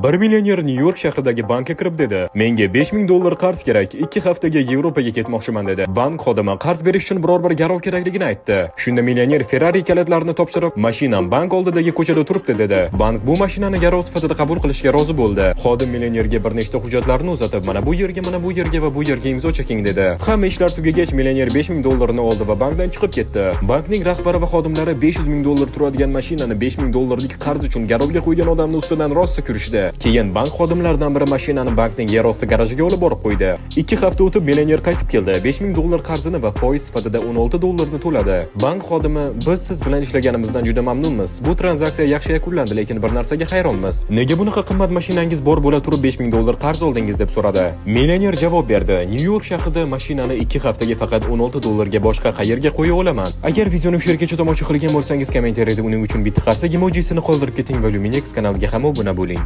Bir millioner New York shahridagi bankka kirib dedi: "Menga $5000 qarz kerak. 2 haftaga Yevropaga ketmoqchiman" dedi. Bank xodimi qarz berish uchun biror bir garov kerakligini aytdi. Shunda millioner Ferrari kalitlarini topshirib, "Mashinam bank oldidagi ko'chada turibdi" dedi. Bank bu mashinani garov sifatida qabul qilishga rozi bo'ldi. Xodim millionerga bir nechta hujjatlarni uzatib, "Mana bu yerga va bu yerga imzo cheking" dedi. Hamma ishlar tugagach, millioner $5000 oldi va bankdan chiqib ketdi. Bankning rahbari va xodimlari $500,000 turadigan mashinani $5000 qarz uchun garovga qo'ygan odamni ustidan rosa kurishdi. Keyin bank xodimlaridan biri mashinani bankning yerosti garajiga olib borib qo'ydi. 2 hafta o'tib millioner qaytib keldi. $5000 qarzini va foiz sifatida $16 to'ladi. Bank xodimi: "Biz siz bilan ishlaganimizdan juda mamnunmiz. Bu tranzaksiya yaxshi yakunlandi, lekin bir narsaga hayronmiz. Nega bunaqa qimmat mashinangiz bor bo'la turib $5000 qarz oldingiz?" deb so'radi. Millioner javob berdi: "New York shahrida mashinani 2 haftaga faqat $16 ga boshqa qayerga qo'ya olaman?" Agar videoni shu yergacha tomosha qilgan bo'lsangiz, kommentariyada uning uchun bitta qarsak emojisini qoldirib keting va Luminex kanaliga ham obuna bo'ling.